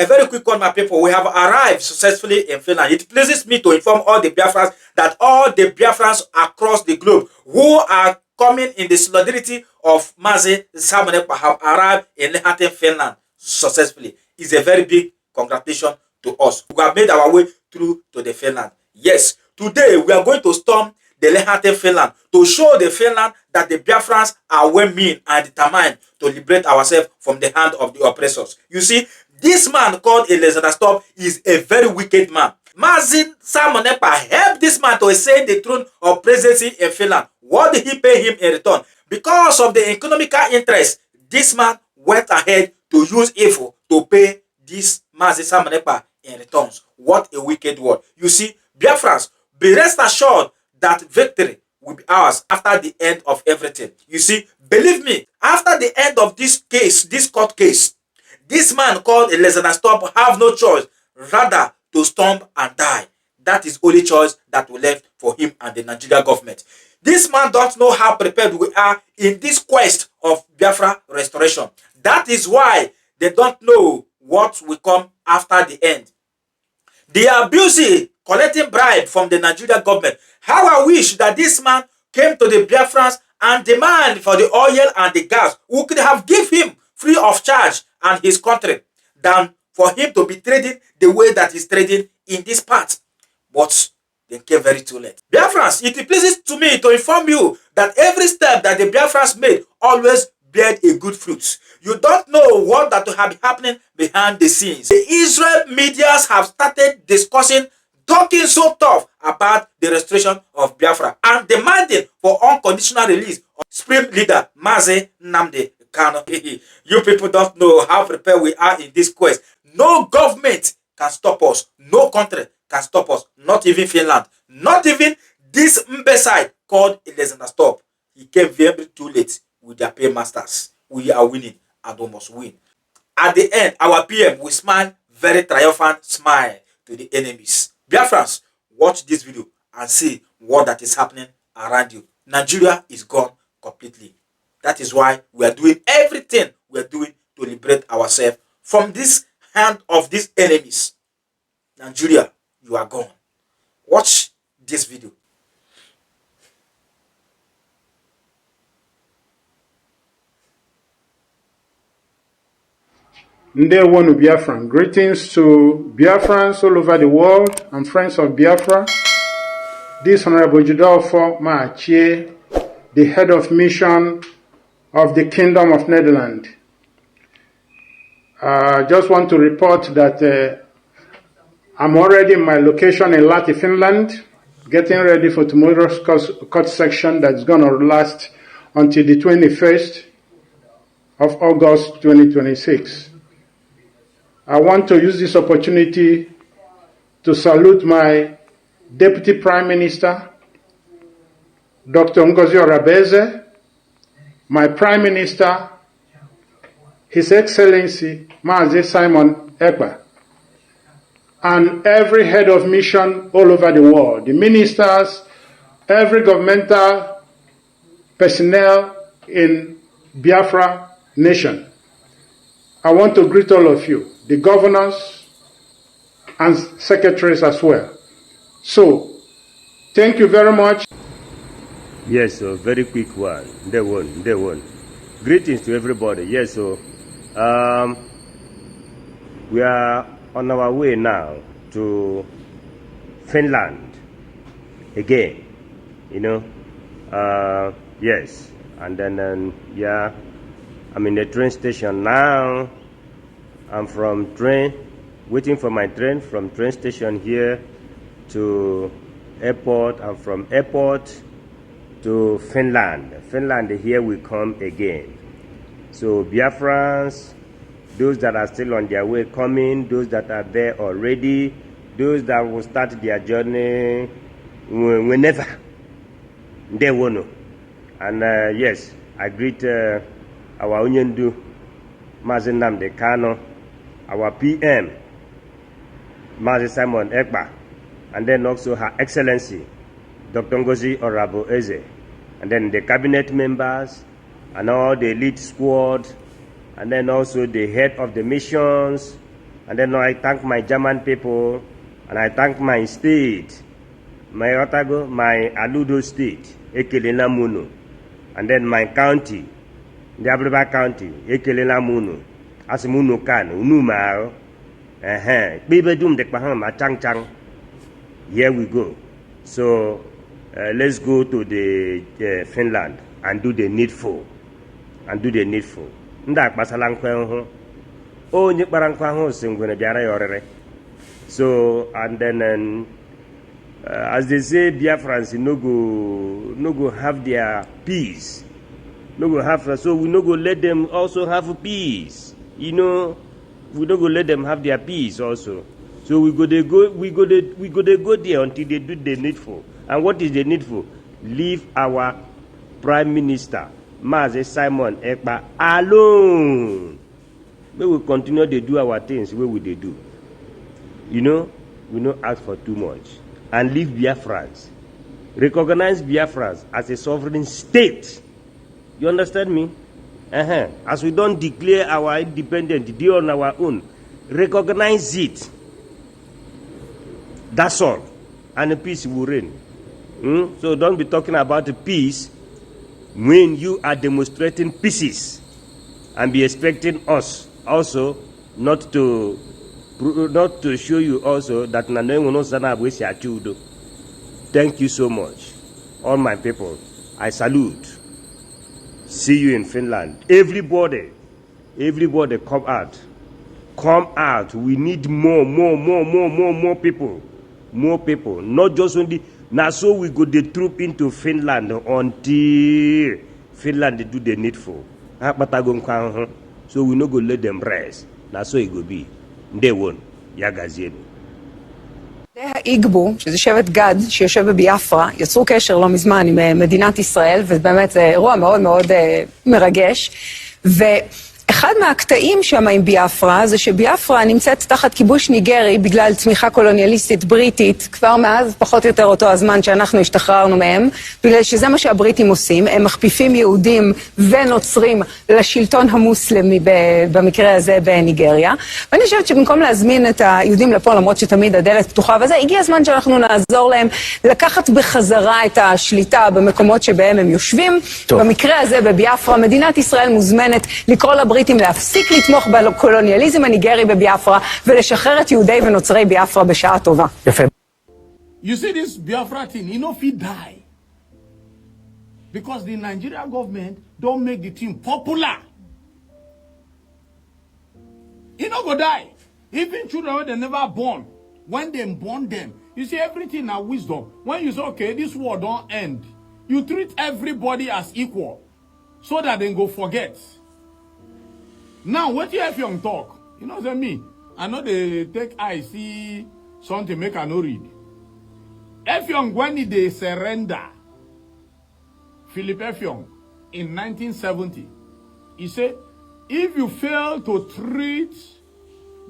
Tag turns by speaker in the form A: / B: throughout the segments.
A: A very quick one, my people. We have arrived successfully in Finland. It pleases me to inform all the Biafrans that all the Biafrans across the globe who are coming in the solidarity of Mazi Simon Ekpa have arrived in Finland successfully. It's a very big congratulations to us. We have made our way through to the Finland. Yes, today we are going to storm the Lehate Finland to show the Finland that the Biafrans are well mean and determined to liberate ourselves from the hand of the oppressors. You see, this man called Elizabeth Stop is a very wicked man. Mazi Simon Ekpa helped this man to ascend the throne of presidency in Finland. What did he pay him in return? Because of the economical interest, this man went ahead to use evil to pay this Mazi Simon Ekpa in returns. What a wicked word. You see, Biafrans, be rest assured that victory will be ours after the end of everything. You see, believe me, after the end of this case, this court case, this man called Elizabeth Stop have no choice rather to storm and die. That is only choice that we left for him and the Nigeria government. This man don't know how prepared we are in this quest of Biafra restoration. That is why they don't know what will come after the end. They are busy collecting bribe from the Nigeria government. How I wish that this man came to the Biafrans and demand for the oil and the gas. We could have given him free of charge and his country than for him to be trading the way that he's trading in this part. But they came very too late. Biafrans, it pleases to me to inform you that every step that the Biafrans made always bear a good fruit. You don't know what that will have been happening behind the scenes. The Israel medias have started discussing, talking so tough about the restoration of Biafra and demanding for unconditional release of Supreme Leader Mazi Nnamdi Kanu. You people don't know how prepared we are in this quest. No government can stop us. No country can stop us. Not even Finland. Not even this imbecile called Elizabeth Stop. He came very too late with their paymasters. We are winning and we must win. At the end, our PM will smile very triumphant smile to the enemies. Biafrans, watch this video and see what that is happening around you. Nigeria is gone completely. That is why we are doing everything we are doing to liberate ourselves from this hand of these enemies. Nigeria, you are gone. Watch this video.
B: Ndewonu Biafran. Greetings to Biafrans all over the world and friends of Biafra. This Honorable Judolfo Maachie, the head of mission of the Kingdom of Netherlands. I just want to report that I'm already in my location in Lahti, Finland, getting ready for tomorrow's court section that's going to last until the 21st of August 2026. I want to use this opportunity to salute my Deputy Prime Minister, Dr. Ngozi Orabeze, my Prime Minister, His Excellency Mazi Simon Ekpa, and every head of mission all over the world, the ministers, every governmental personnel in Biafra nation. I want to greet all of you, the governors and secretaries as well. So, thank you very much.
C: Yes, so very quick one. Day one. Greetings to everybody. Yes, so we are on our way now to Finland again. You know, yes, and then yeah, I'm in the train station now. I'm from train, waiting for my train from train station here to airport, and from airport to Finland. Finland, here we come again. So Biafrans, those that are still on their way coming, those that are there already, those that will start their journey whenever they want to. And yes, I greet our Onyendu, Mazi Nnamdi Kanu, our PM, Mazi Simon Ekpa, and then also Her Excellency, Dr. Ngozi Orabeze, and then the cabinet members, and all the elite squad, and then also the head of the missions, And then I thank my German people, and I thank my state, my Otago, my Aludo state, Ekelena Munu, and then my county, the Abriba County, Ekelena Munu, Asimunu Kan, Unumao, Bibedum de Pahama, Chang Chang. Here we go. So let's go to the Finland and do the needful. Ndak basalang kwenho. Oh, nyik barang kwenho singwene biara yorere. So and then as they say, Biafrans no go have their peace. So we no go let them also have peace. We no go let them have their peace also. So we go there until they do the needful. And what is the needful? Leave our Prime Minister, Simon Ekpa, alone. We will continue to do our things where we they do. We don't ask for too much. And leave Biafrans. Recognize Biafrans as a sovereign state. You understand me? As we don't declare our independence on our own, recognize it. That's all. And the peace will reign. So don't be talking about the peace when you are demonstrating pieces, and be expecting us also not to show you also that thank you so much, all my people. I salute. See you in Finland. Everybody come out. We need more people. Not just only now. So we go the troop into Finland until Finland do the needful. So we no go let them rest. Now so it go be. They won. Yagazienu.
D: איגבו, שזה שבט גד שיושב בביאפרה, יצרו קשר לא מזמן עם מדינת ישראל, ובאמת זה אירוע מאוד מאוד מרגש. ואחד מהקטעים שם עם ביאפרה זה שביאפרה נמצאת תחת כיבוש ניגרי בגלל צמיחה קולוניאליסטית בריטית, כבר מאז פחות או יותר אותו הזמן שאנחנו השתחררנו מהם, בגלל שזה מה שהבריטים עושים, הם מכפיפים יהודים ונוצרים לשלטון המוסלמי במקרה הזה בניגריה. ואני חושבת שבמקום להזמין את היהודים לפה, למרות שתמיד הדלת פתוחה וזה, הגיע הזמן שאנחנו נעזור להם לקחת בחזרה את השליטה במקומות שבהם הם יושבים. במקרה הזה בביאפרה, מדינת ישראל מוזמנת לקרוא לבריטים להפסיק לתמוך בקולוניאליזם הניגרי בביאפרה ולשחרר את יהודי ונוצרי ביאפרה בשעה טובה. יפה.
E: You see this Biafra thing, he no fit die. Because the Nigerian government don't make the thing popular. He no go die. Even children when they never born, when they born them, you see everything now wisdom. When you say, okay, this war don't end, you treat everybody as equal so that they go forget. Now, what you have young talk? You know what me? I know they take I see something make I no read. Effiong, when they surrender, Philip Effiong, in 1970, he said, if you fail to treat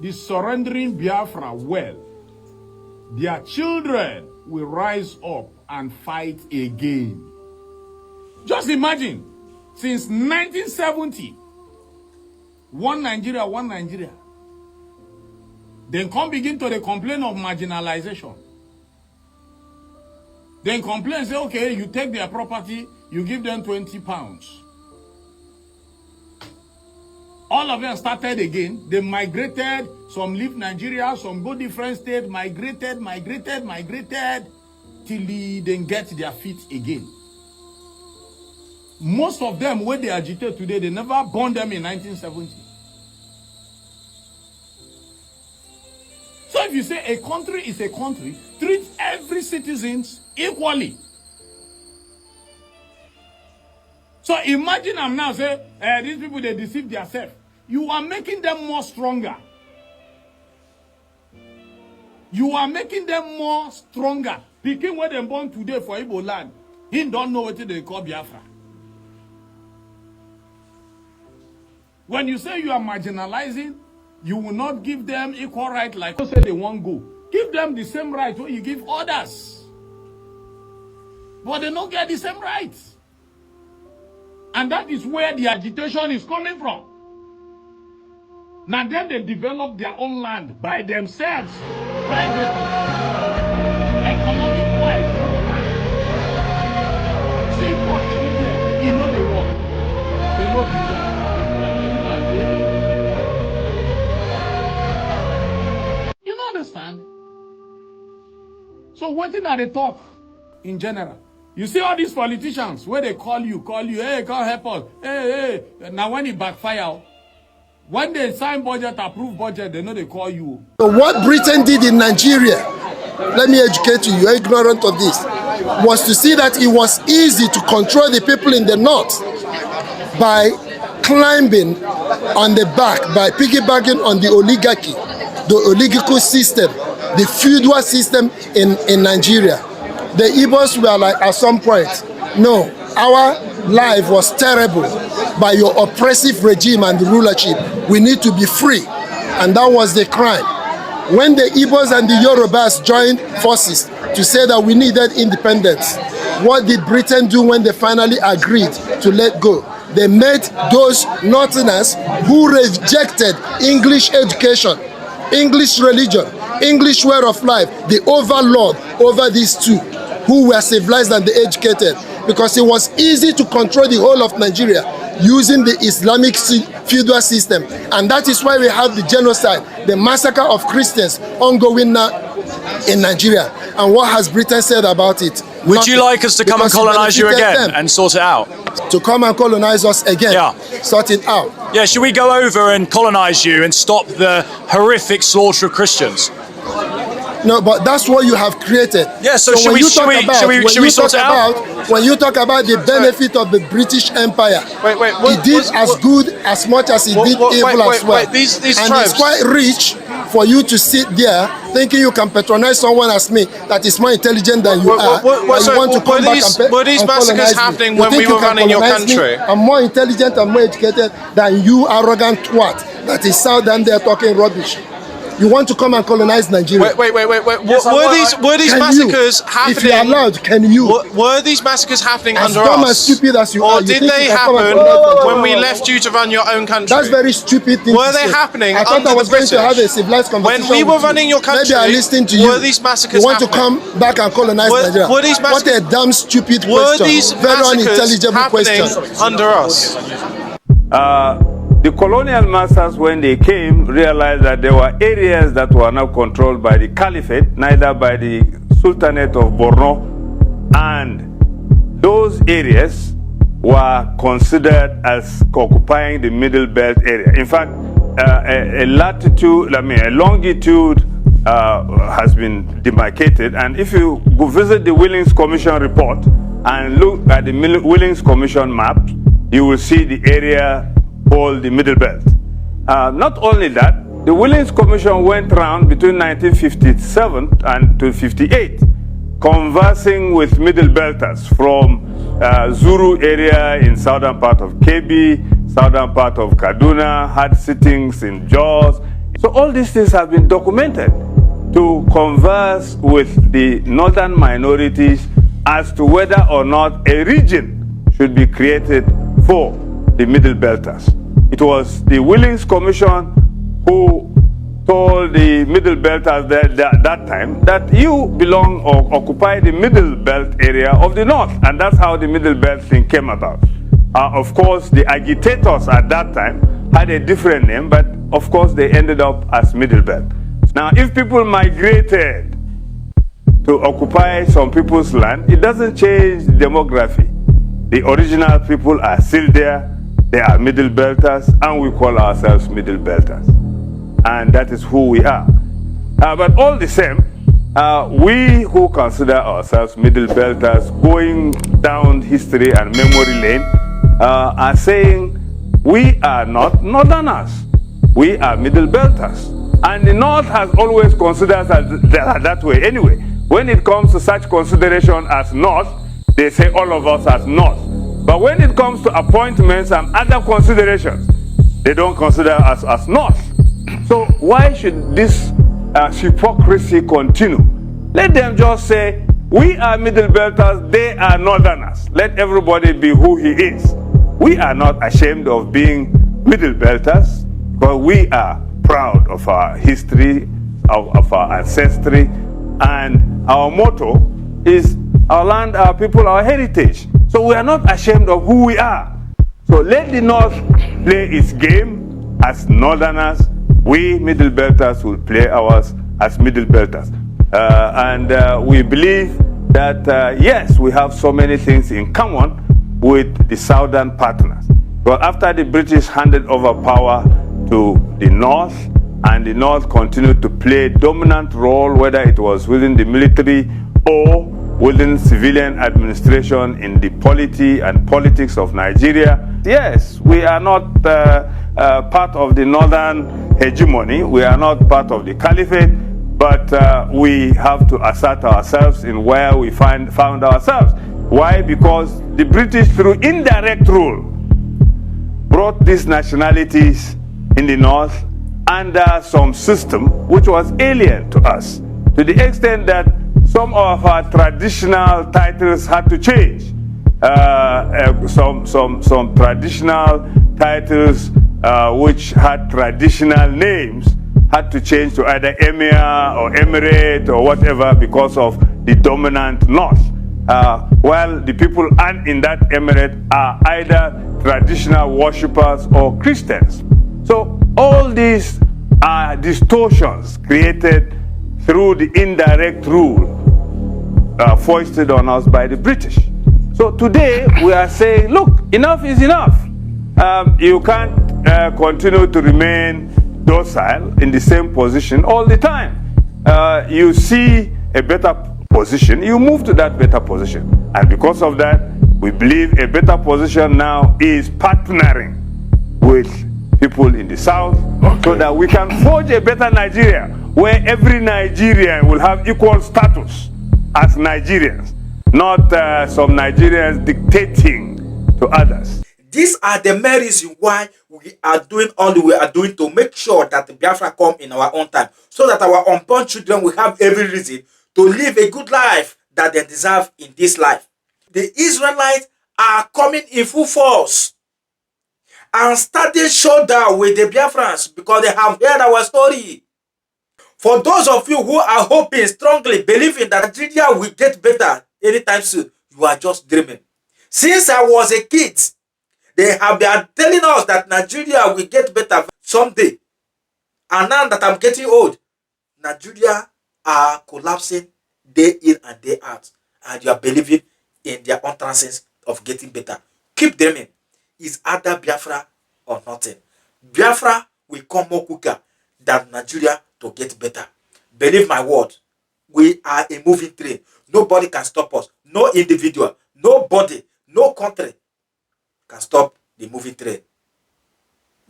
E: the surrendering Biafra well, their children will rise up and fight again. Just imagine, since 1970, one Nigeria. Then come begin to complain of marginalization. Then complain, say, okay, you take their property, you give them 20 pounds. All of them started again. They migrated, some leave Nigeria, some go different states, migrated, till they then get their feet again. Most of them, where they agitate today, they never born them in 1970. So if you say a country is a country, treat every citizen equally. So imagine I'm now saying, these people, they deceive themselves. You are making them more stronger. You are making them more stronger. Picking where they born today for Igbo land, he don't know what they call Biafra. When you say you are marginalizing, you will not give them equal right like you say they won't go. Give them the same right when you give others. But they don't get the same rights. And that is where the agitation is coming from. Now then they develop their own land by themselves, privately, economic-wise. See what you know they want. They know people. You don't understand? So what did they talk in general? You see all these politicians where they call you, hey, come help us. Hey. Now when it backfire, when they sign budget, approve budget, they know they call you.
F: So what Britain did in Nigeria, let me educate you, you're ignorant of this, was to see that it was easy to control the people in the north by climbing on the back, by piggybacking on the oligarchy, the oligarchical system, the feudal system in Nigeria. The Igbos were like, at some point, no, our life was terrible by your oppressive regime and rulership. We need to be free. And that was the crime. When the Igbos and the Yorubas joined forces to say that we needed independence, what did Britain do when they finally agreed to let go? They made those northerners who rejected English education, English religion, English way of life, the overlord over these two, who were civilized and educated, because it was easy to control the whole of Nigeria using the Islamic feudal system. And that is why we have the genocide, the massacre of Christians ongoing now in Nigeria. And what has Britain said about it?
G: Would you like us to come and colonize you again and sort it out?
F: To come and colonize us again, sort it out.
G: Yeah, should we go over and colonize you and stop the horrific slaughter of Christians?
F: No, but that's what you have created.
G: Yeah, so should we sort it out?
F: When you talk about the benefit of the British Empire, it did as good as much as it did evil as well. And it's quite rich for you to sit there thinking you can patronize someone as me that is more intelligent than you are.
H: Were these massacres happening when we were running your country?
F: I'm more intelligent and more educated than you, arrogant twat that is out there talking rubbish. You want to come and colonize Nigeria?
H: Wait. Were these massacres happening?
F: If you're allowed, can you?
H: Were these massacres happening under us?
F: As dumb and stupid as you are.
H: Or did they happen when we left you to run your own country?
F: That's very stupid thing.
H: Were they happening
F: I thought I was going to have a civilized conversation.
H: When we were running your country,
F: maybe I listened to you.
H: Were these massacres
F: happening? You want to come back and colonize Nigeria?
H: Were these massacres?
F: What a dumb, stupid question.
H: Were these
F: very unintelligible question.
H: Under us?
I: The colonial masters, when they came, realized that there were areas that were not controlled by the caliphate, neither by the Sultanate of Borno, and those areas were considered as occupying the Middle Belt area. In fact, a longitude has been demarcated, and if you go visit the Willings Commission report and look at the Willings Commission map, you will see the area called the Middle Belt. Not only that, the Willings Commission went around between 1957 and 1958, conversing with Middle Belters from Zuru area in southern part of Kebbi, southern part of Kaduna, had sittings in Jos. So all these things have been documented to converse with the northern minorities as to whether or not a region should be created for the Middle Belters. It was the Willings Commission who told the Middle Belters that time that you belong or occupy the Middle Belt area of the North, and that's how the Middle Belt thing came about. Of course, the agitators at that time had a different name, but of course they ended up as Middle Belt. Now, if people migrated to occupy some people's land, it doesn't change the demography. The original people are still there. They are Middle Belters, and we call ourselves Middle Belters. And that is who we are. But all the same, we who consider ourselves Middle Belters, going down history and memory lane, are saying we are not Northerners. We are Middle Belters. And the North has always considered us that way anyway. When it comes to such consideration as North, they say all of us as North. But when it comes to appointments and other considerations, they don't consider us as North. So why should this hypocrisy continue? Let them just say, we are Middle Belters, they are Northerners. Let everybody be who he is. We are not ashamed of being Middle Belters. But we are proud of our history, of our ancestry, and our motto is our land, our people, our heritage. So we are not ashamed of who we are. So let the North play its game as Northerners. We Middle Belters will play ours as Middle Belters. And we believe that, yes, we have so many things in common with the Southern partners. But after the British handed over power to the North, and the North continued to play a dominant role, whether it was within the military or within civilian administration in the polity and politics of Nigeria. Yes, we are not part of the Northern hegemony. We are not part of the caliphate, but we have to assert ourselves in where we found ourselves. Why? Because the British, through indirect rule, brought these nationalities in the North under some system which was alien to us, to the extent that some of our traditional titles had to change. Some traditional titles which had traditional names had to change to either Emir or Emirate or whatever because of the dominant North. While the people in that emirate are either traditional worshippers or Christians. So all these are distortions created through the indirect rule foisted on us by the British. So today we are saying, look, enough is enough. You can't continue to remain docile in the same position all the time. You see a better position, you move to that better position. And because of that, we believe a better position now is partnering with people in the South, so that we can forge a better Nigeria where every Nigerian will have equal status as Nigerians, not some Nigerians dictating to others.
A: These are the main reasons why we are doing all we are doing to make sure that the Biafra come in our own time, so that our unborn children will have every reason to live a good life that they deserve in this life. The Israelites are coming in full force and starting showdown with the Biafrans because they have heard our story. For those of you who are hoping, strongly believing that Nigeria will get better anytime soon, you are just dreaming. Since I was a kid, they have been telling us that Nigeria will get better someday. And now that I'm getting old, Nigeria are collapsing day in and day out. And you are believing in their utterances of getting better. Keep dreaming. It's either Biafra or nothing. Biafra will come more quicker than Nigeria to get better. Believe my word. We are a moving train. Nobody can stop us. No individual, nobody, no country can stop the moving train.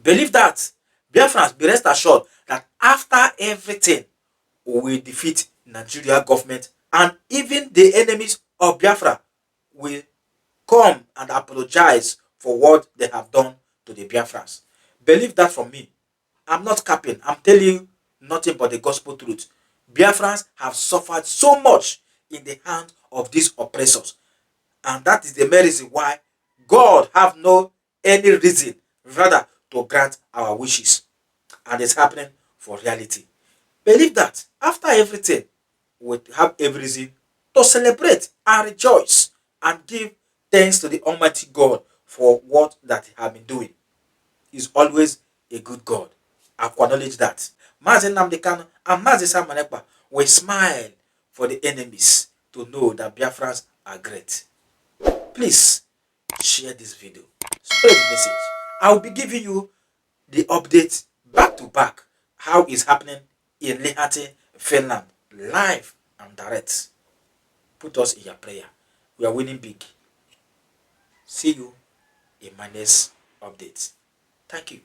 A: Believe that. Biafrans, be rest assured that after everything, we will defeat Nigeria government, and even the enemies of Biafra will come and apologize for what they have done to the Biafrans. Believe that from me. I'm not capping. I'm telling you nothing but the gospel truth. Biafrans have suffered so much in the hand of these oppressors. And that is the main reason why God have no any reason rather to grant our wishes. And it's happening for reality. Believe that after everything, we have every reason to celebrate and rejoice and give thanks to the Almighty God for what that He has been doing. He's always a good God. I acknowledge that. Mazi Nnamdi Kanu and Mazi Simon Ekpa will smile for the enemies to know that Biafrans are great. Please share this video. Spread the message. I will be giving you the updates back to back. How is happening in Lihati, Finland. Live and direct. Put us in your prayer. We are winning big. See you in my next update. Thank you.